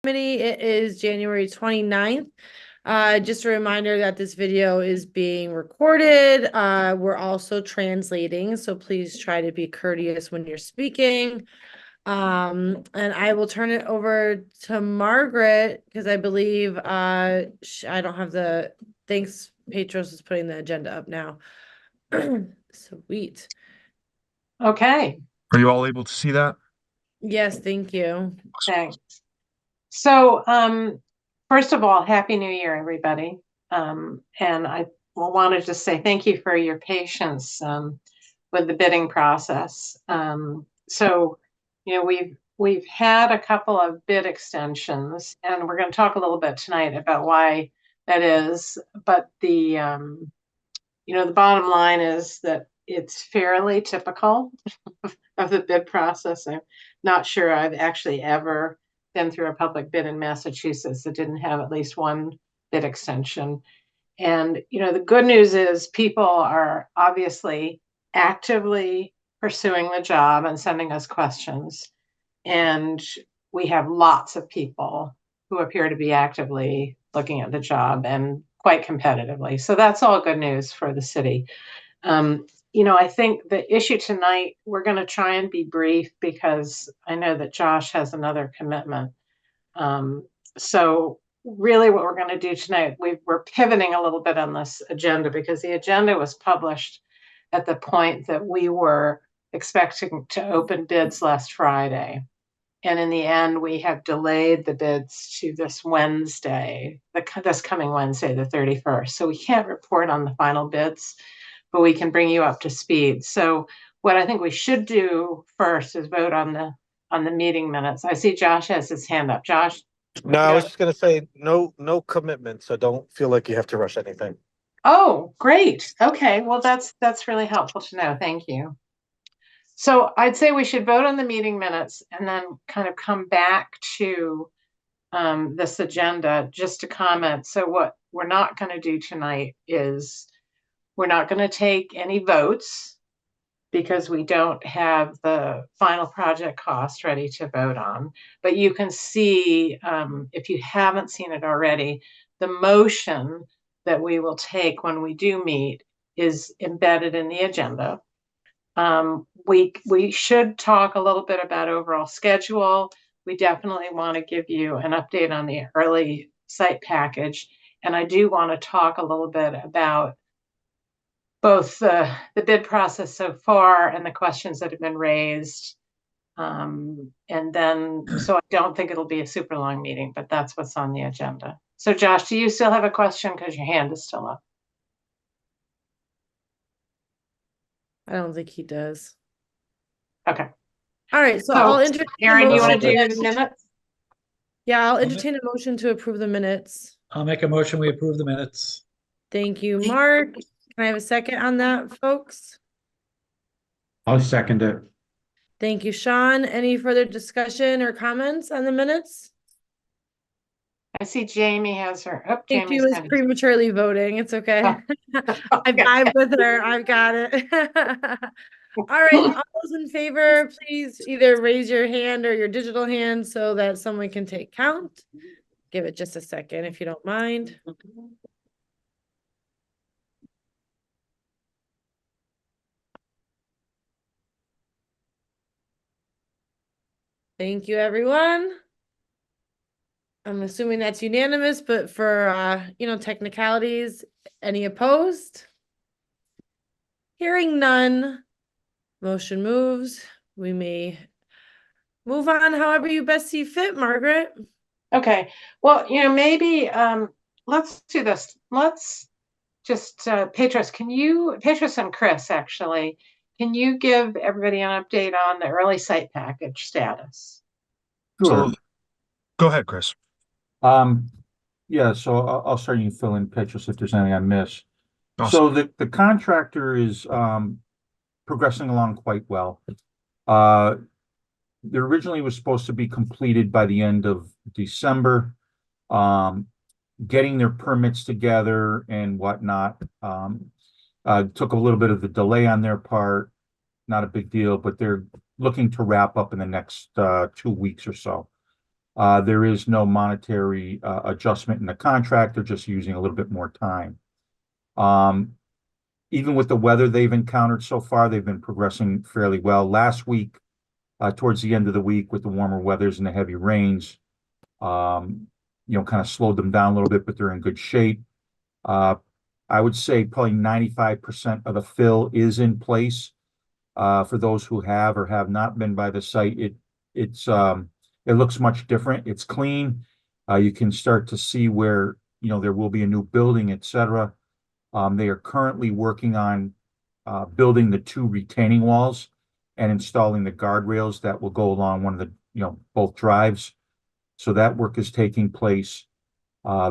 Committee. It is January 29th. Just a reminder that this video is being recorded. We're also translating, so please try to be courteous when you're speaking. And I will turn it over to Margaret because I believe I don't have the thanks. Petros is putting the agenda up now. Sweet. Okay, Are you all able to see that? Yes, thank you. thanks. So, first of all, Happy New Year, everybody. And I wanted to say thank you for your patience with the bidding process. So, we've had a couple of bid extensions, and we're going to talk a little bit tonight about why that is. But the bottom line is that it's fairly typical of the bid process. I'm not sure I've actually ever been through a public bid in Massachusetts that didn't have at least one bid extension. And, the good news is people are obviously actively pursuing the job and sending us questions. And we have lots of people who appear to be actively looking at the job and quite competitively. So that's all good news for the city. I think the issue tonight, we're going to try and be brief because I know that Josh has another commitment. So really what we're going to do tonight, we're pivoting a little bit on this agenda because the agenda was published at the point that we were expecting to open bids last Friday. And in the end, we have delayed the bids to this Wednesday, this coming Wednesday, the 31st. So we can't report on the final bids, but we can bring you up to speed. So what I think we should do first is vote on the meeting minutes. I see Josh has his hand up. Josh? No, I was just gonna say no commitment, so don't feel like you have to rush anything. Oh, great. Okay, well that's really helpful to know. Thank you. So I'd say we should vote on the meeting minutes and then kind of come back to this agenda just to comment. So what we're not going to do tonight is we're not going to take any votes because we don't have the final project cost ready to vote on. But you can see, if you haven't seen it already, the motion that we will take when we do meet is embedded in the agenda. We should talk a little bit about overall schedule. We definitely want to give you an update on the early site package. And I do want to talk a little bit about both the bid process so far and the questions that have been raised. And then, so I don't think it'll be a super long meeting, but that's what's on the agenda. So Josh, do you still have a question? Because your hand is still up. I don't think he does. Okay. All right, so I'll entertain Aaron, you want to do motion. the minutes? Yeah, I'll entertain a motion to approve the minutes. I'll make a motion, we approve the minutes. Thank you, Mark. Can I have a second on that, folks? I'll second it. Thank you, Sean. Any further discussion or comments on the minutes? I see Jamie has her. Oh, Jamie was prematurely voting. It's okay. I vibe with her. I've got it. All right, all those in favor, please either raise your hand or your digital hand so that someone can take count. Give it just a second if you don't mind. Thank you, everyone. I'm assuming that's unanimous, but for, technicalities, any opposed? Hearing none, motion moves. We may move on however you best see fit, Margaret. Okay, well, maybe let's do this. Let's just, Petros and Chris, actually, can you give everybody an update on the early site package status? Sure. So, go ahead, Chris. Yeah, so I'll start you fill in Petros if there's anything I miss. Awesome. So the contractor is progressing along quite well. It originally was supposed to be completed by the end of December. Getting their permits together and whatnot took a little bit of the delay on their part. Not a big deal, but they're looking to wrap up in the next 2 weeks or so. There is no monetary adjustment in the contract. They're just using a little bit more time. Even with the weather they've encountered so far, they've been progressing fairly well. Last week, towards the end of the week, with the warmer weathers and the heavy rains, kind of slowed them down a little bit, but they're in good shape. I would say probably 95% of the fill is in place. For those who have or have not been by the site, it looks much different. It's clean. You can start to see where, there will be a new building, et cetera. They are currently working on building the 2 retaining walls and installing the guardrails that will go along one of the, both drives. So that work is taking place.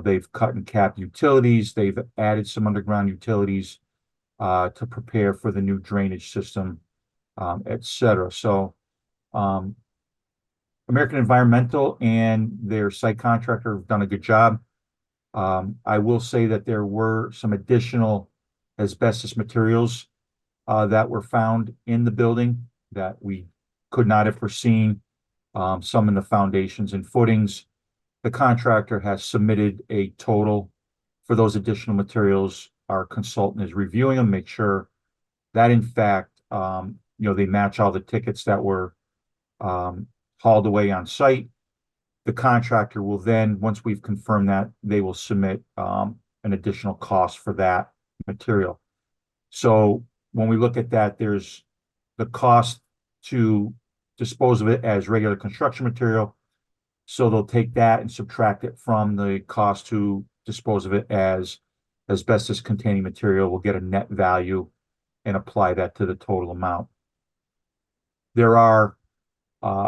They've cut and capped utilities. They've added some underground utilities to prepare for the new drainage system, et cetera. So American Environmental and their site contractor have done a good job. I will say that there were some additional asbestos materials that were found in the building that we could not have foreseen, some in the foundations and footings. The contractor has submitted a total for those additional materials. Our consultant is reviewing them, make sure that in fact, they match all the tickets that were hauled away on site. The contractor will then, once we've confirmed that, they will submit an additional cost for that material. So when we look at that, there's the cost to dispose of it as regular construction material. So they'll take that and subtract it from the cost to dispose of it as asbestos containing material. We'll get a net value and apply that to the total amount. There are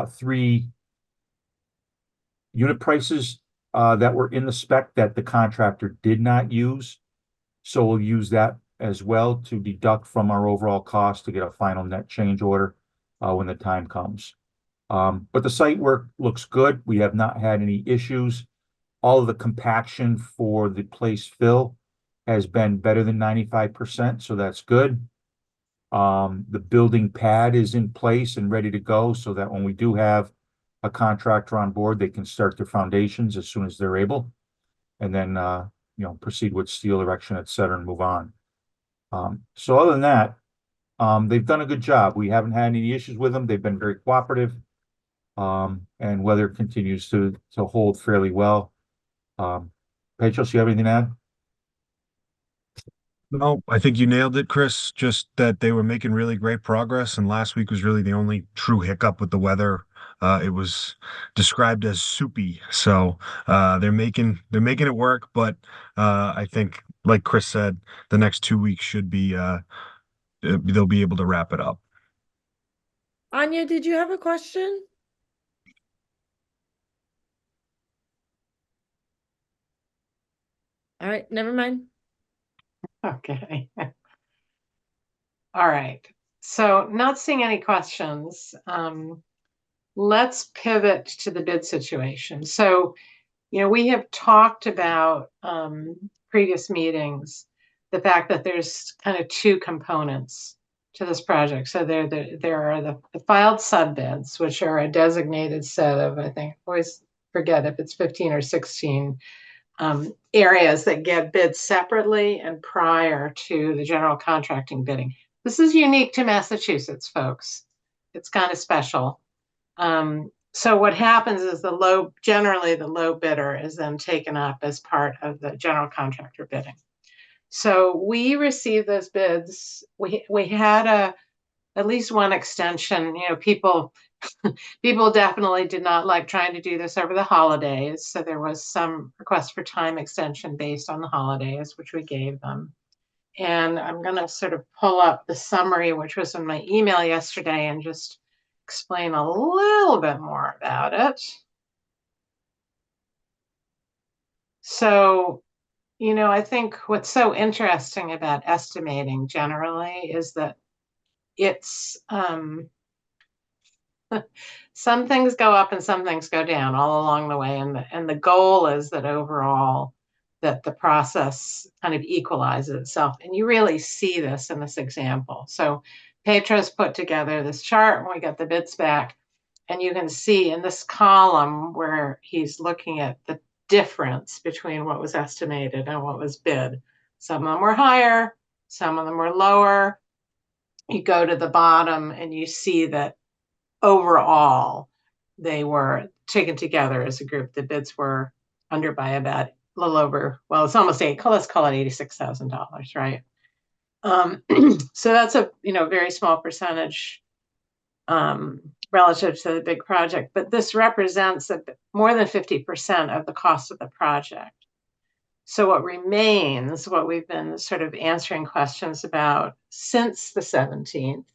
3 unit prices that were in the spec that the contractor did not use. So we'll use that as well to deduct from our overall cost to get a final net change order when the time comes. But the site work looks good. We have not had any issues. All of the compaction for the place fill has been better than 95%, so that's good. The building pad is in place and ready to go so that when we do have a contractor on board, they can start their foundations as soon as they're able, and then proceed with steel erection, et cetera, and move on. So other than that, they've done a good job. We haven't had any issues with them. They've been very cooperative, and weather continues to hold fairly well. Petros, you have anything to add? No, I think you nailed it, Chris. Just that they were making really great progress, and last week was really the only true hiccup with the weather. It was described as soupy, so they're making it work. But I think, like Chris said, the next 2 weeks should be they'll be able to wrap it up. Anya, did you have a question? All right, never mind. Okay. All right. So not seeing any questions. Let's pivot to the bid situation. So, we have talked about previous meetings, the fact that there's kind of 2 components to this project. So there are the filed subbids, which are a designated set of, I think, I always forget if it's 15 or 16 areas that get bid separately and prior to the general contracting bidding. This is unique to Massachusetts, folks. It's kind of special. So what happens is generally the low bidder is then taken up as part of the general contractor bidding. So we received those bids. We had at least one extension. People definitely did not like trying to do this over the holidays. So there was some request for time extension based on the holidays, which we gave them. And I'm going to sort of pull up the summary, which was in my email yesterday, and just explain a little bit more about it. So, I think what's so interesting about estimating generally is that it's some things go up and some things go down all along the way. And the goal is that overall that the process kind of equalizes itself. And you really see this in this example. So Petros put together this chart when we got the bids back. And you can see in this column where he's looking at the difference between what was estimated and what was bid. Some of them were higher, some of them were lower. You go to the bottom and you see that overall they were taken together as a group. The bids were under by about a little over, well, it's almost let's call it $86,000, right? So that's a very small percentage relative to the big project, but this represents more than 50% of the cost of the project. So what remains, what we've been sort of answering questions about since the 17th,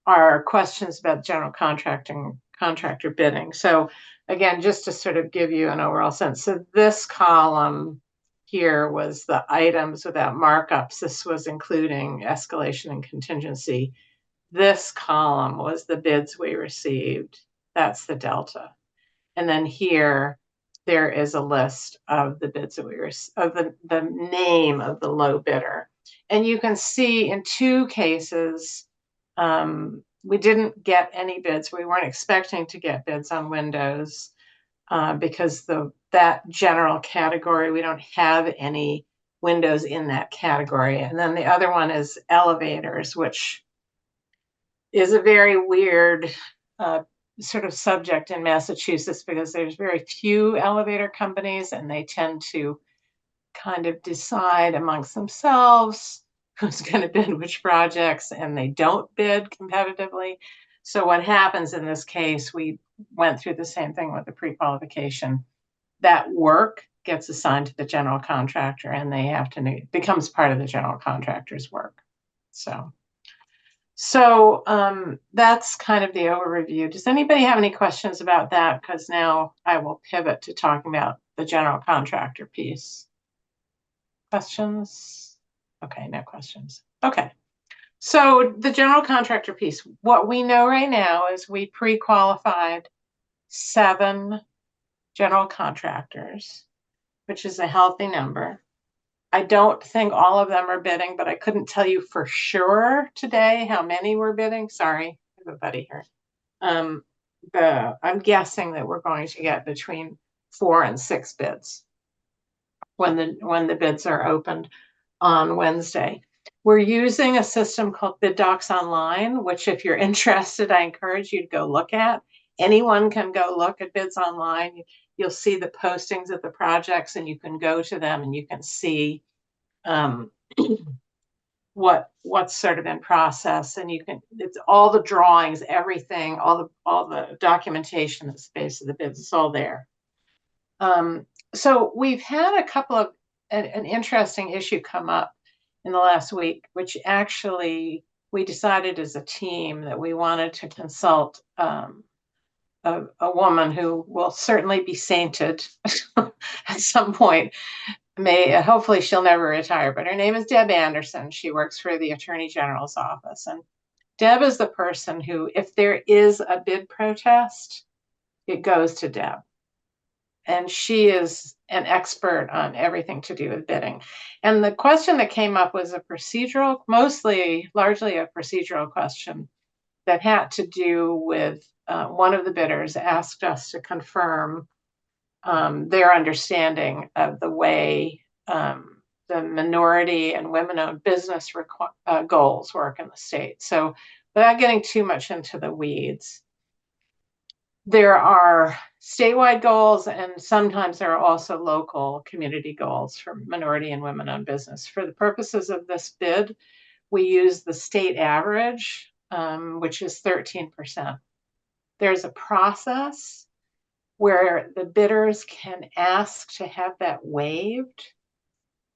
are questions about general contractor bidding. So again, just to sort of give you an overall sense. So this column here was the items without markups. This was including escalation and contingency. This column was the bids we received. That's the delta. And then here, there is a list of the bids that we received, of the name of the low bidder. And you can see in two cases, we didn't get any bids. We weren't expecting to get bids on windows because that general category, we don't have any windows in that category. And then the other one is elevators, which is a very weird sort of subject in Massachusetts because there's very few elevator companies and they tend to kind of decide amongst themselves who's going to bid which projects, and they don't bid competitively. So what happens in this case, we went through the same thing with the pre-qualification. That work gets assigned to the general contractor and they have to, it becomes part of the general contractor's work. So that's kind of the overview. Does anybody have any questions about that? Because now I will pivot to talking about the general contractor piece. Questions? Okay, no questions. Okay, so the general contractor piece. What we know right now is we pre-qualified 7 general contractors, which is a healthy number. I don't think all of them are bidding, but I couldn't tell you for sure today how many were bidding. Sorry, everybody here. I'm guessing that we're going to get between 4 and 6 bids when the bids are opened on Wednesday. We're using a system called Bid Docs Online, which if you're interested, I encourage you to go look at. Anyone can go look at bids online. You'll see the postings of the projects and you can go to them and you can see what's sort of in process, and it's all the drawings, everything, all the documentation that's based of the bids, it's all there. So we've had a couple of an interesting issue come up in the last week, which actually we decided as a team that we wanted to consult a woman who will certainly be sainted at some point. Hopefully she'll never retire, but her name is Deb Anderson. She works for the Attorney General's office. And Deb is the person who, if there is a bid protest, it goes to Deb. And she is an expert on everything to do with bidding. And the question that came up was largely a procedural question that had to do with one of the bidders asked us to confirm their understanding of the way the minority and women-owned business goals work in the state. So without getting too much into the weeds, there are statewide goals and sometimes there are also local community goals for minority and women-owned business. For the purposes of this bid, we use the state average, which is 13%. There's a process where the bidders can ask to have that waived,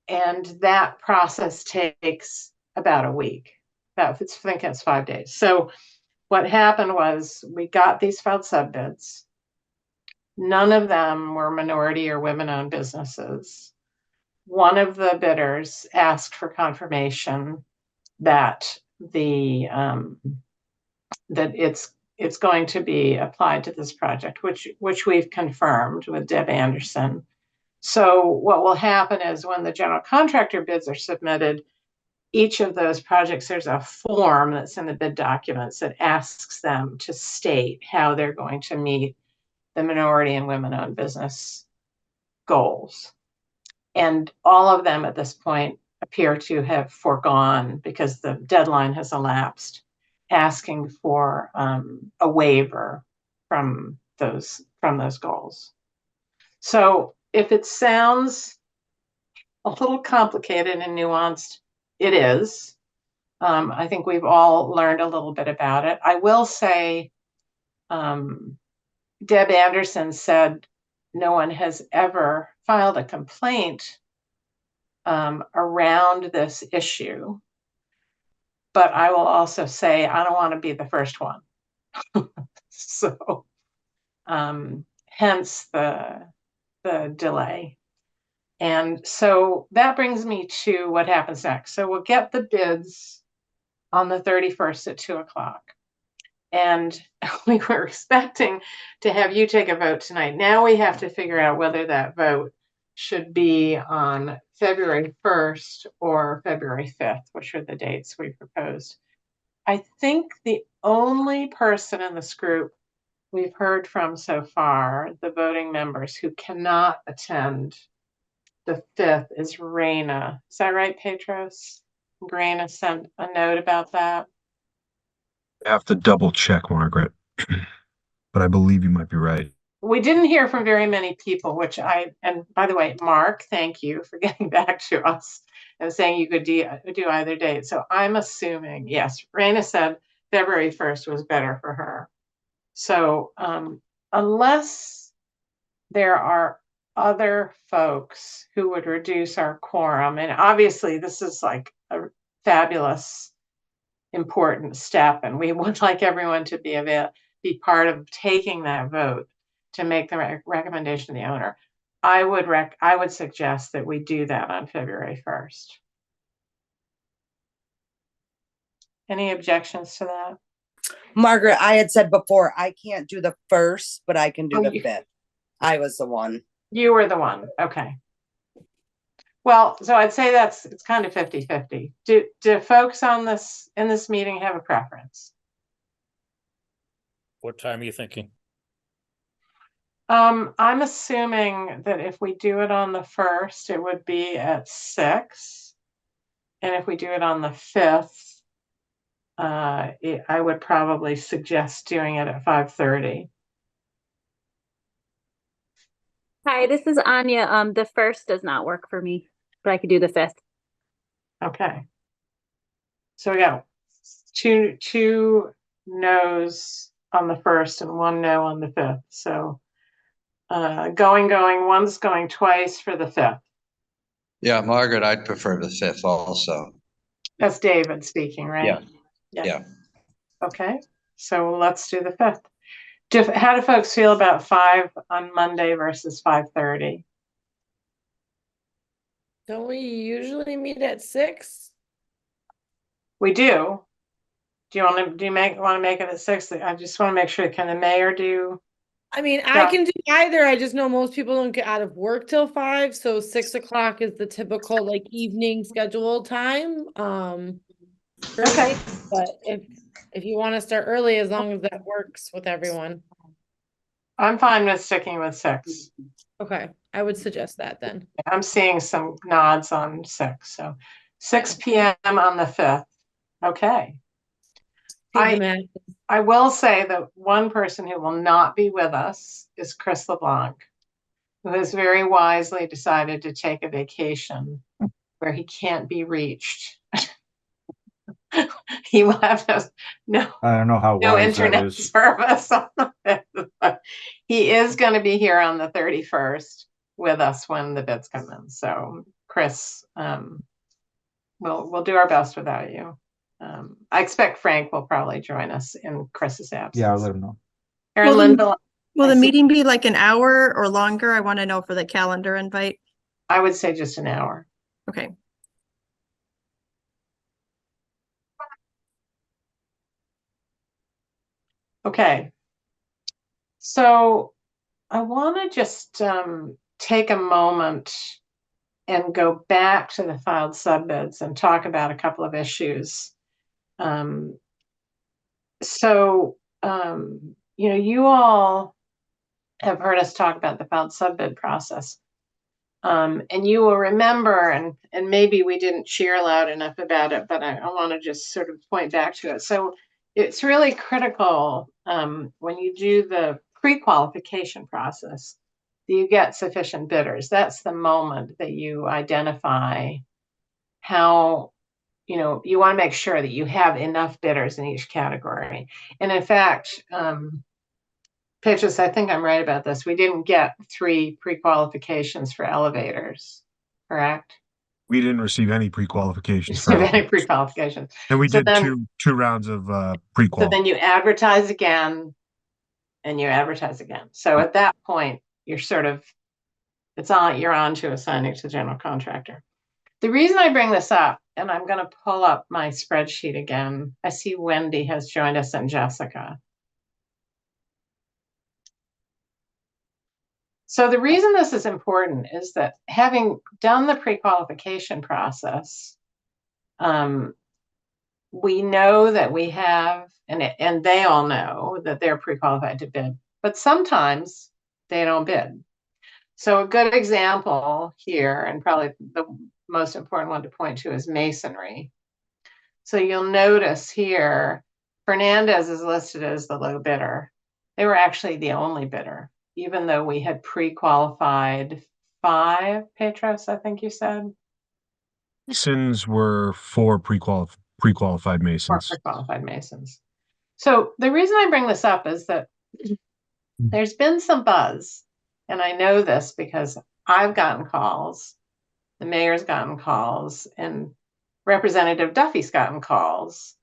and that process takes about a week. I think it's 5 days. So what happened was we got these filed sub-bids. None of them were minority or women-owned businesses. One of the bidders asked for confirmation that that it's going to be applied to this project, which we've confirmed with Deb Anderson. So what will happen is when the general contractor bids are submitted, each of those projects, there's a form that's in the bid documents that asks them to state how they're going to meet the minority and women-owned business goals. And all of them at this point appear to have foregone because the deadline has elapsed, asking for a waiver from those goals. So if it sounds a little complicated and nuanced, it is. I think we've all learned a little bit about it. I will say, Deb Anderson said no one has ever filed a complaint around this issue. But I will also say I don't want to be the first one. So hence the delay. And so that brings me to what happens next. So we'll get the bids on the 31st at 2:00. And we were expecting to have you take a vote tonight. Now we have to figure out whether that vote should be on February 1st or February 5th, which are the dates we proposed. I think the only person in this group we've heard from so far, the voting members who cannot attend the 5th, is Raina. Is that right, Petros? Raina sent a note about that. I have to double check, Margaret, but I believe you might be right. We didn't hear from very many people, and by the way, Mark, thank you for getting back to us and saying you could do either date. So I'm assuming, yes, Raina said February 1st was better for her. So unless there are other folks who would reduce our quorum, and obviously this is like a fabulous, important step, and we would like everyone to be part of taking that vote to make the recommendation to the owner. I would suggest that we do that on February 1st. Any objections to that? Margaret, I had said before, I can't do the 1st, but I can do Oh, the 5th. I was the one. You were the one. Okay. Well, so I'd say it's kind of 50-50. Do folks in this meeting have a preference? What time are you thinking? I'm assuming that if we do it on the 1st, it would be at 6. And if we do it on the 5th, I would probably suggest doing it at 5:30. Hi, this is Anya. The 1st does not work for me, but I could do the 5th. Okay. So we got two no's on the 1st and one no on the 5th. So one's going twice for the 5th. Yeah, Margaret, I'd prefer the 5th also. That's David speaking, right? Yeah. Okay, so let's do the 5th. How do folks feel about 5 on Monday versus 5:30? Don't we usually meet at 6? We do. Do you want to make it at 6? I just want to make sure, can the mayor do? I mean, Yeah. I can do either. I just know most people don't get out of work till 5, so 6:00 is the typical like evening scheduled time. For Okay. me, but if you want to start early, as long as that works with everyone. I'm fine with sticking with 6. Okay, I would suggest that then. I'm seeing some nods on 6. So 6 p.m. on the 5th. Okay. Feed the man. I will say that one person who will not be with us is Chris LeBlanc, who has very wisely decided to take a vacation where he can't be reached. He will have no I don't know how wise that internet is. service on the 5th, but he is going to be here on the 31st with us when the bids come in. So Chris, we'll do our best without you. I expect Frank will probably join us in Chris's absence. Yeah, I'll let him know. Erin Well, Linville, Will I the see- meeting be like an hour or longer? I want to know for the calendar invite. I would say just an hour. Okay. Okay. So I want to just take a moment and go back to the filed subbids and talk about a couple of issues. You all have heard us talk about the filed subbid process. And you will remember, and maybe we didn't cheer loud enough about it, but I want to just sort of point back to it. So it's really critical when you do the pre-qualification process that you get sufficient bidders. That's the moment that you identify how, you want to make sure that you have enough bidders in each category. And in fact, Petrus, I think I'm right about this. We didn't get 3 pre-qualifications for elevators, correct? We didn't receive any pre-qualifications for Any elevators. pre-qualifications. And we So did then- two rounds of So pre-qual. then you advertise again and you advertise again. So at that point, you're you're on to assigning to the general contractor. The reason I bring this up, and I'm going to pull up my spreadsheet again. I see Wendy has joined us and Jessica. So the reason this is important is that having done the pre-qualification process, we know that we have, and they all know that they're pre-qualified to bid, but sometimes they don't bid. So a good example here, and probably the most important one to point to, is masonry. So you'll notice here, Fernandez is listed as the low bidder. They were actually the only bidder, even though we had pre-qualified 5, Petros, I think you said. Masons were 4 pre-qualified 4 masons. pre-qualified masons. So the reason I bring this up is that there's been some buzz, and I know this because I've gotten calls, the mayor's gotten calls, and Representative Duffy's gotten calls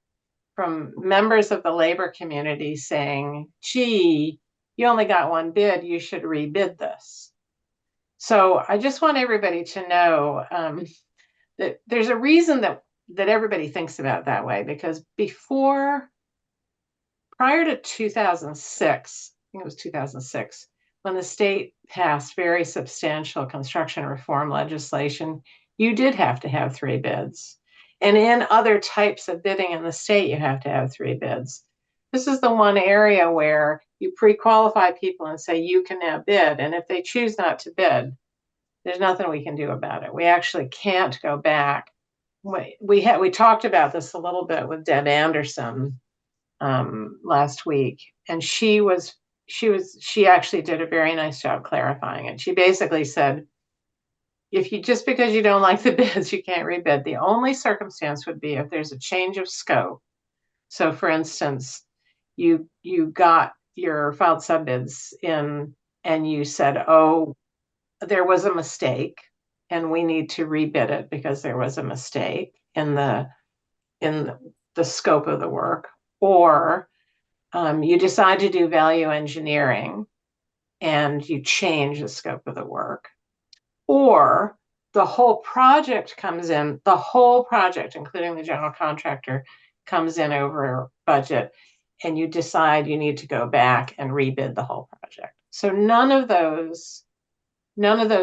from members of the labor community saying, gee, you only got 1 bid, you should rebid this. So I just want everybody to know that there's a reason that everybody thinks about it that way, because prior to 2006, I think it was 2006, when the state passed very substantial construction reform legislation, you did have to have 3 bids. And in other types of bidding in the state, you have to have 3 bids. This is the one area where you pre-qualify people and say you can now bid. And if they choose not to bid, there's nothing we can do about it. We actually can't go back. We talked about this a little bit with Deb Anderson last week, and she actually did a very nice job clarifying it. She basically said, just because you don't like the bids, you can't rebid. The only circumstance would be if there's a change of scope. So for instance, you got your filed subbids in and you said, oh, there was a mistake and we need to rebid it because there was a mistake in the scope of the work. Or you decide to do value engineering and you change the scope of the work. Or the whole project comes in, including the general contractor, comes in over budget, and you decide you need to go back and rebid the whole project. So none of those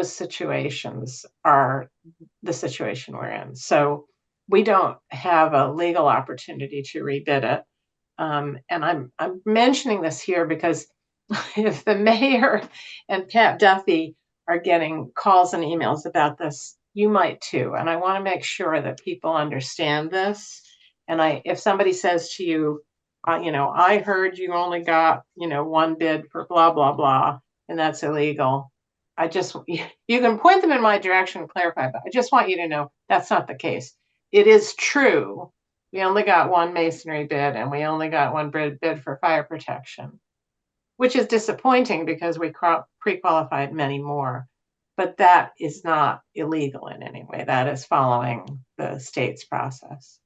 situations are the situation we're in. So we don't have a legal opportunity to rebid it. And I'm mentioning this here because if the mayor and Pat Duffy are getting calls and emails about this, you might too. And I want to make sure that people understand this. And if somebody says to you, I heard you only got, 1 bid for blah, blah, blah, and that's illegal. You can point them in my direction and clarify, but I just want you to know that's not the case. It is true. We only got 1 masonry bid and we only got 1 bid for fire protection, which is disappointing because we pre-qualified many more, but that is not illegal in any way. That is following the state's process.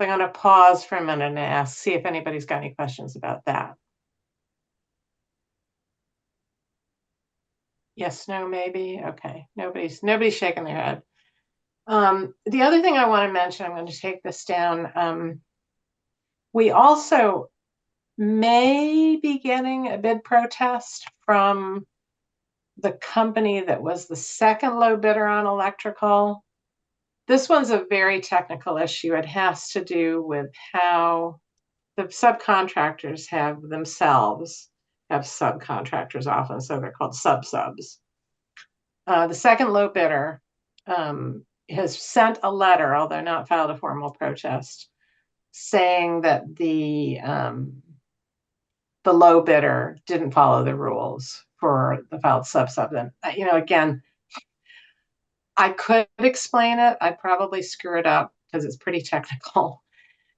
So I'm going to pause for a minute and see if anybody's got any questions about that. Yes, no, maybe. Okay. Nobody's shaking their head. The other thing I want to mention, I'm going to take this down. We also may be getting a bid protest from the company that was the second low bidder on electrical. This one's a very technical issue. It has to do with how the subcontractors have subcontractors often, so they're called sub-subs. The second low bidder has sent a letter, although not filed a formal protest, saying that the low bidder didn't follow the rules for the filed sub-sub. And, again, I could explain it. I'd probably screw it up because it's pretty technical.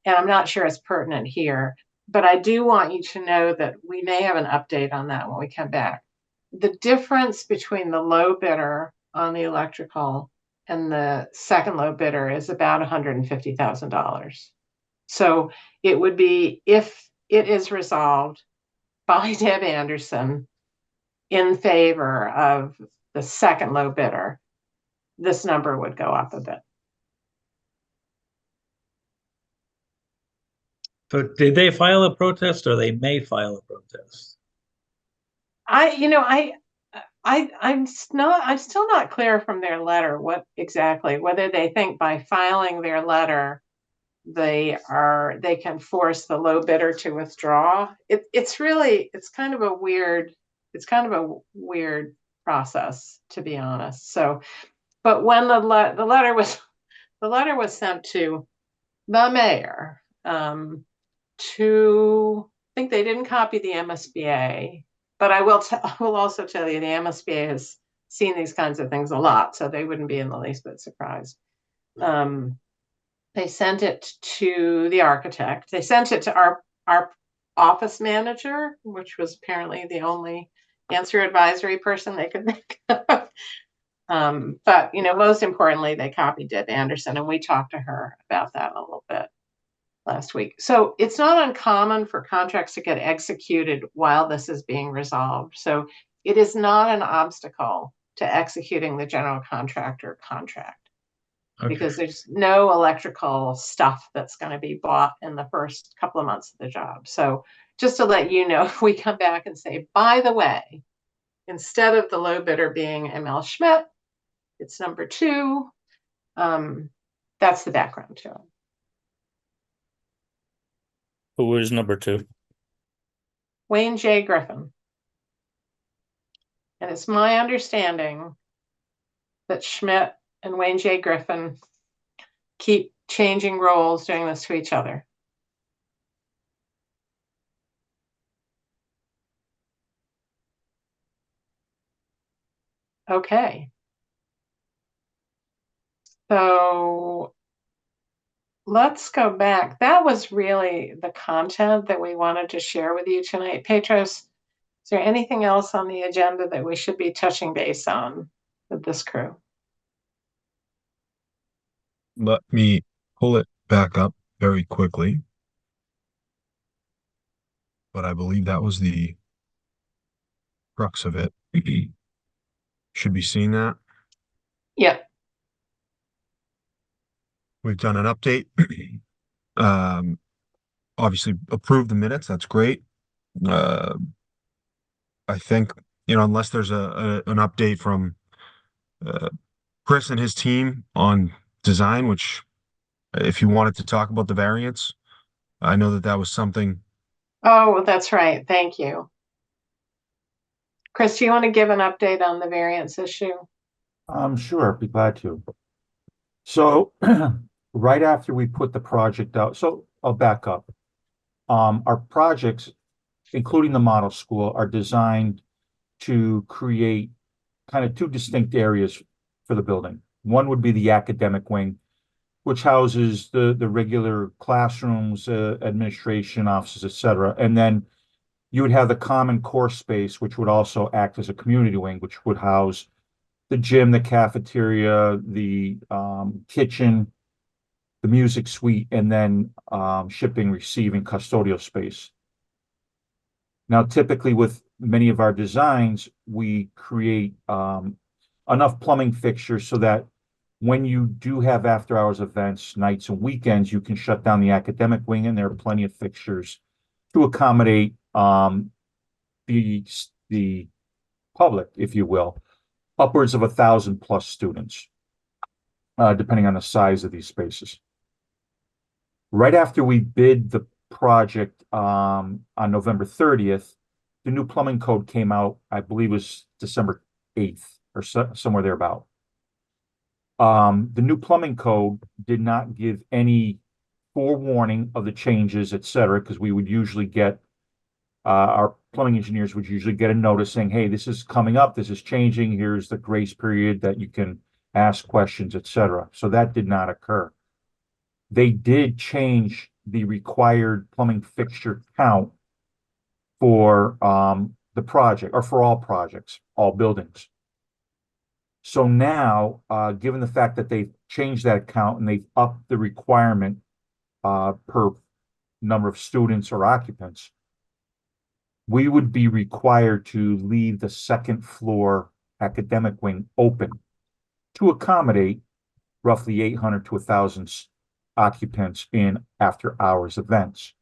And I'm not sure it's pertinent here. But I do want you to know that we may have an update on that when we come back. The difference between the low bidder on the electrical and the second low bidder is about $150,000. So it would be, if it is resolved by Deb Anderson in favor of the second low bidder, this number would go up a bit. So did they file a protest or they may file a protest? I'm still not clear from their letter what exactly, whether they think by filing their letter they can force the low bidder to withdraw. It's kind of a weird process, to be honest. So, but when the letter was sent to the mayor, I think they didn't copy the MSBA, but I will also tell you the MSBA has seen these kinds of things a lot, so they wouldn't be in the least bit surprised. They sent it to the architect. They sent it to our office manager, which was apparently the only answer advisory person they could think of. But most importantly, they copied Deb Anderson, and we talked to her about that a little bit last week. So it's not uncommon for contracts to get executed while this is being resolved. So it is not an obstacle to executing the general contractor contract. Okay. Because there's no electrical stuff that's going to be bought in the first couple of months of the job. So just to let you know, if we come back and say, by the way, instead of the low bidder being ML Schmidt, it's number 2. That's the background to it. Who is number 2? Wayne J. Griffin. And it's my understanding that Schmidt and Wayne J. Griffin keep changing roles, doing this to each other. Okay. So let's go back. That was really the content that we wanted to share with you tonight. Petros, is there anything else on the agenda that we should be touching base on with this crew? Let me pull it back up very quickly. But I believe that was the crux of it. Should be seeing that. Yeah. We've done an update. Obviously approved the minutes. That's great. I think, unless there's an update from Chris and his team on design, which if you wanted to talk about the variance, I know that was something. Oh, that's right. Thank you. Chris, do you want to give an update on the variance issue? Sure, be glad to. So right after we put the project out, so I'll back up. Our projects, including the model school, are designed to create kind of 2 distinct areas for the building. One would be the academic wing, which houses the regular classrooms, administration offices, etc. And then you would have the common course space, which would also act as a community wing, which would house the gym, the cafeteria, the kitchen, the music suite, and then shipping, receiving, custodial space. Now, typically with many of our designs, we create enough plumbing fixtures so that when you do have after-hours events, nights and weekends, you can shut down the academic wing, and there are plenty of fixtures to accommodate the public, if you will, upwards of 1,000+ students, depending on the size of these spaces. Right after we bid the project on November 30th, the new plumbing code came out, I believe it was December 8th or somewhere thereabout. The new plumbing code did not give any forewarning of the changes, et cetera, because we would usually get, our plumbing engineers would usually get a notice saying, hey, this is coming up, this is changing, here's the grace period that you can ask questions, et cetera. So that did not occur. They did change the required plumbing fixture count for the project, or for all projects, all buildings. So now, given the fact that they've changed that count and they've upped the requirement per number of students or occupants, we would be required to leave the second floor academic wing open to accommodate roughly 800 to 1,000 occupants in after-hours events.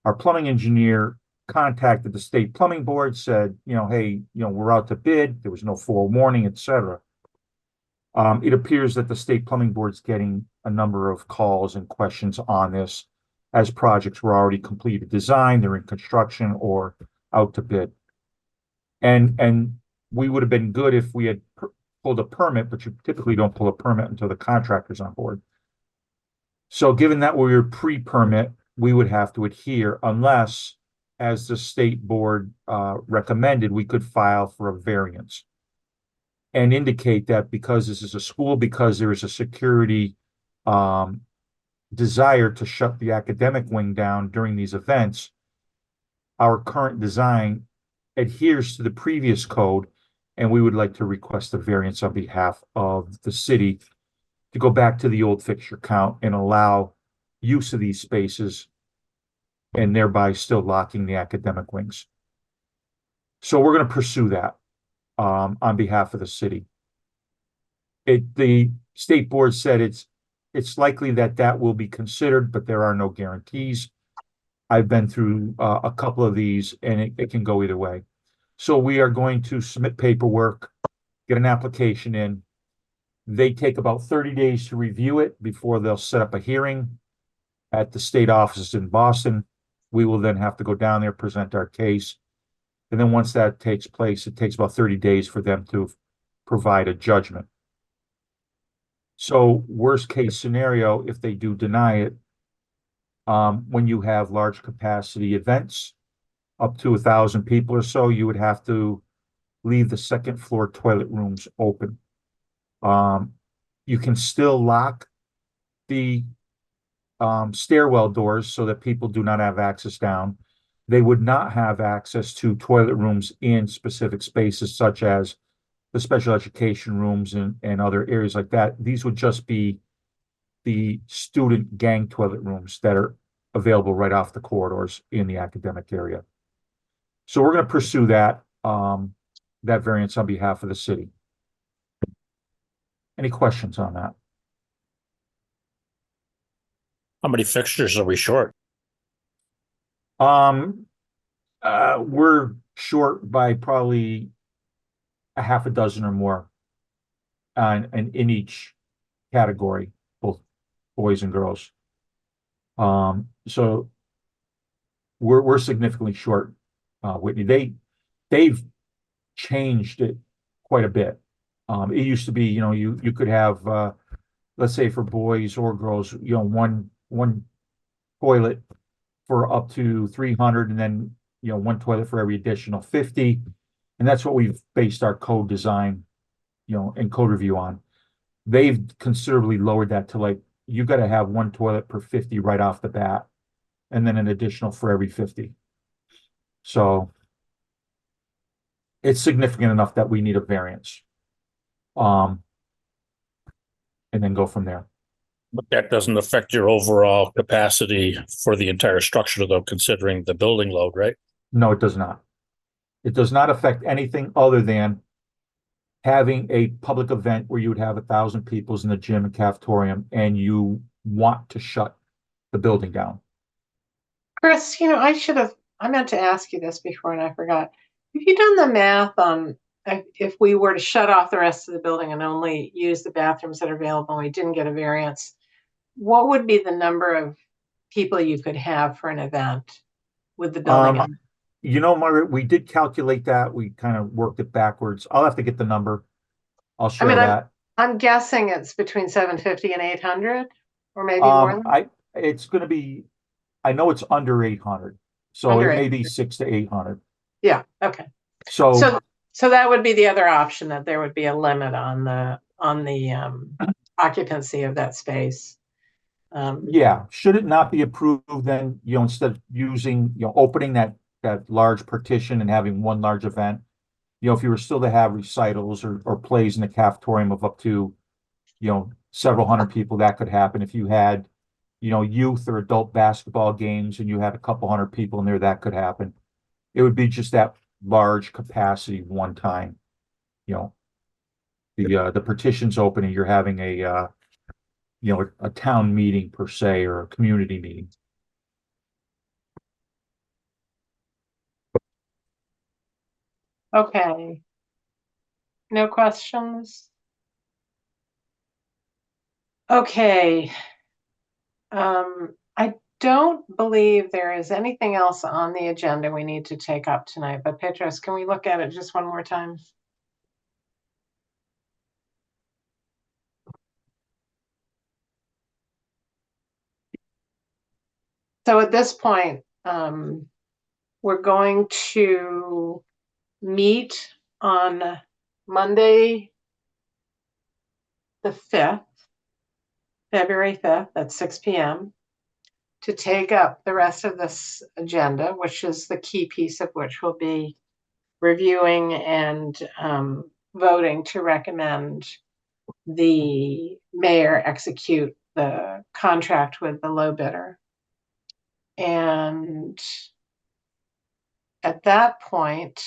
Our plumbing engineer contacted the state plumbing board, said, hey, we're out to bid. There was no forewarning, et cetera. It appears that the state plumbing board's getting a number of calls and questions on this as projects were already completed design, they're in construction or out to bid. And we would have been good if we had pulled a permit, but you typically don't pull a permit until the contractor's on board. So given that we were pre-permit, we would have to adhere unless, as the state board recommended, we could file for a variance and indicate that because this is a school, because there is a security desire to shut the academic wing down during these events, our current design adheres to the previous code, and we would like to request a variance on behalf of the city to go back to the old fixture count and allow use of these spaces and thereby still locking the academic wings. So we're going to pursue that on behalf of the city. The state board said it's likely that will be considered, but there are no guarantees. I've been through a couple of these, and it can go either way. So we are going to submit paperwork, get an application in. They take about 30 days to review it before they'll set up a hearing at the state offices in Boston. We will then have to go down there, present our case. And then once that takes place, it takes about 30 days for them to provide a judgment. So worst case scenario, if they do deny it, when you have large capacity events, up to 1,000 people or so, you would have to leave the second floor toilet rooms open. You can still lock the stairwell doors so that people do not have access down. They would not have access to toilet rooms in specific spaces such as the special education rooms and other areas like that. These would just be the student gang toilet rooms that are available right off the corridors in the academic area. So we're going to pursue that variance on behalf of the city. Any questions on that? How many fixtures are we short? We're short by probably a half a dozen or more in each category, both boys and girls. So we're significantly short, Whitney. They've changed it quite a bit. It used to be, you could have, let's say for boys or girls, one toilet for up to 300, and then, one toilet for every additional 50. And that's what we've based our code design, and code review on. They've considerably lowered that to you got to have one toilet per 50 right off the bat, and then an additional for every 50. So it's significant enough that we need a variance. And then go from there. But that doesn't affect your overall capacity for the entire structure, though, considering the building load, right? No, it does not. It does not affect anything other than having a public event where you would have 1,000 people in the gym and cafetorium, and you want to shut the building down. Chris, I meant to ask you this before and I forgot. you done the math on if we were to shut off the rest of the building and only use the bathrooms that are available and we didn't get a variance, what would be the number of people you could have for an event with the building? You know, Margaret, we did calculate that. We kind of worked it backwards. I'll have to get the number. I'll share mean, that. I'm guessing it's between 750 and 800, or maybe more. It's going to be, I know it's under 800, so Under it may be 600 to 800. Yeah. Okay. So that would be the other option, that there would be a limit on the occupancy of that space. yeah, should it not be approved, then, instead of using, opening that large partition and having one large event, if you were still to have recitals or plays in the cafetorium of up to, several hundred people, that could happen. If you had, youth or adult basketball games and you had a couple hundred people in there, that could happen. It would be just that large capacity one time. The partition's open and you're having a town meeting per se, or a community meeting. Okay. No questions? Okay. I don't believe there is anything else on the agenda we need to take up tonight, but Petros, can we look at it just one more time? So at this point, we're going to meet on Monday, the 5th, February 5th at 6 p.m. to take up the rest of this agenda, which is the key piece of which will be reviewing and voting to recommend the mayor execute the contract with the low bidder. And at that point,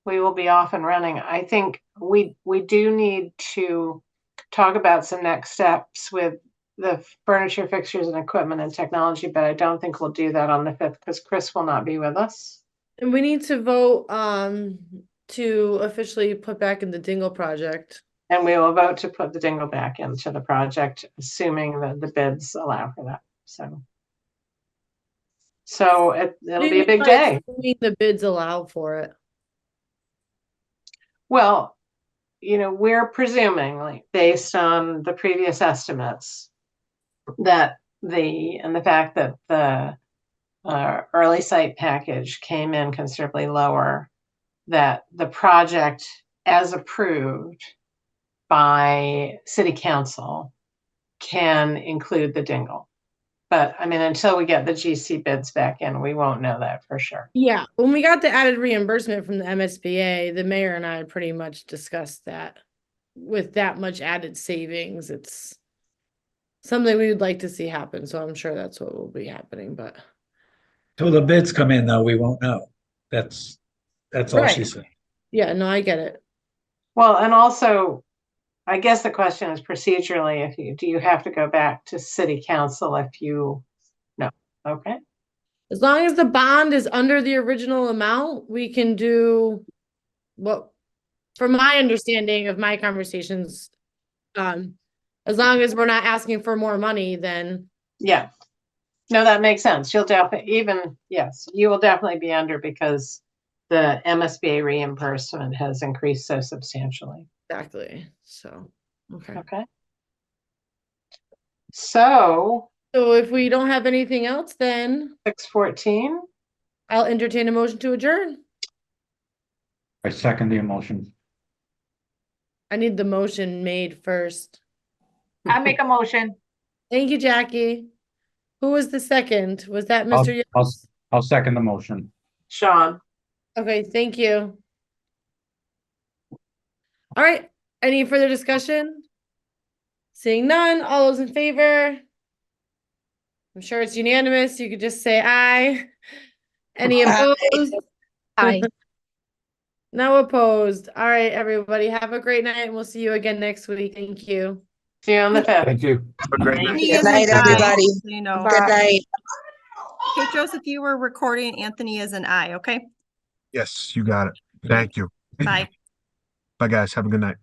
we will be off and running. I think we do need to talk about some next steps with the furniture, fixtures, and equipment and technology, but I don't think we'll do that on the 5th because Chris will not be with us. And we need to vote to officially put back in the Dingle project. And we will vote to put the Dingle back into the project, assuming that the bids allow for that. So it'll be a big day. Assuming the bids allow for it. Well, we're presuming, like, based on the previous estimates, that the fact that the early site package came in considerably lower, that the project, as approved by City Council, can include the Dingle. But I mean, until we get the GC bids back in, we won't know that for sure. Yeah, when we got the added reimbursement from the MSBA, the mayor and I pretty much discussed that. With that much added savings, it's something we would like to see happen. So I'm sure that's what will be happening. But till the bids come in, though, we won't know. That's all she said. Yeah, no, I get it. Well, and also, I guess the question is procedurally, do you have to go back to City Council if you no? Okay. As long as the bond is under the original amount, we can do what, from my understanding of my conversations, as long as we're not asking for more money, then yeah. No, that makes sense. You'll definitely, yes, you will definitely be under because the MSBA reimbursement has increased so substantially. Exactly. So, okay. So if we don't have anything else, then 6:14, I'll entertain a motion to adjourn. I second the motion. I need the motion made first. I make a motion. Thank you, Jackie. Who was the second? Was that Mr. Young? I'll second the motion. Sean. Okay, thank you. All right, any further discussion? Seeing none, all those in favor? I'm sure it's unanimous. You could just say aye. Any opposed? Aye. No opposed. All right, everybody. Have a great night and we'll see you again next week. Thank you. See you on the 5th. Thank you. Have a great night. Good night, everybody. You know. Good night. Petros, if you were recording, Anthony is an aye, okay? Yes, you got it. Thank you. Bye. Bye, guys. Have a good night.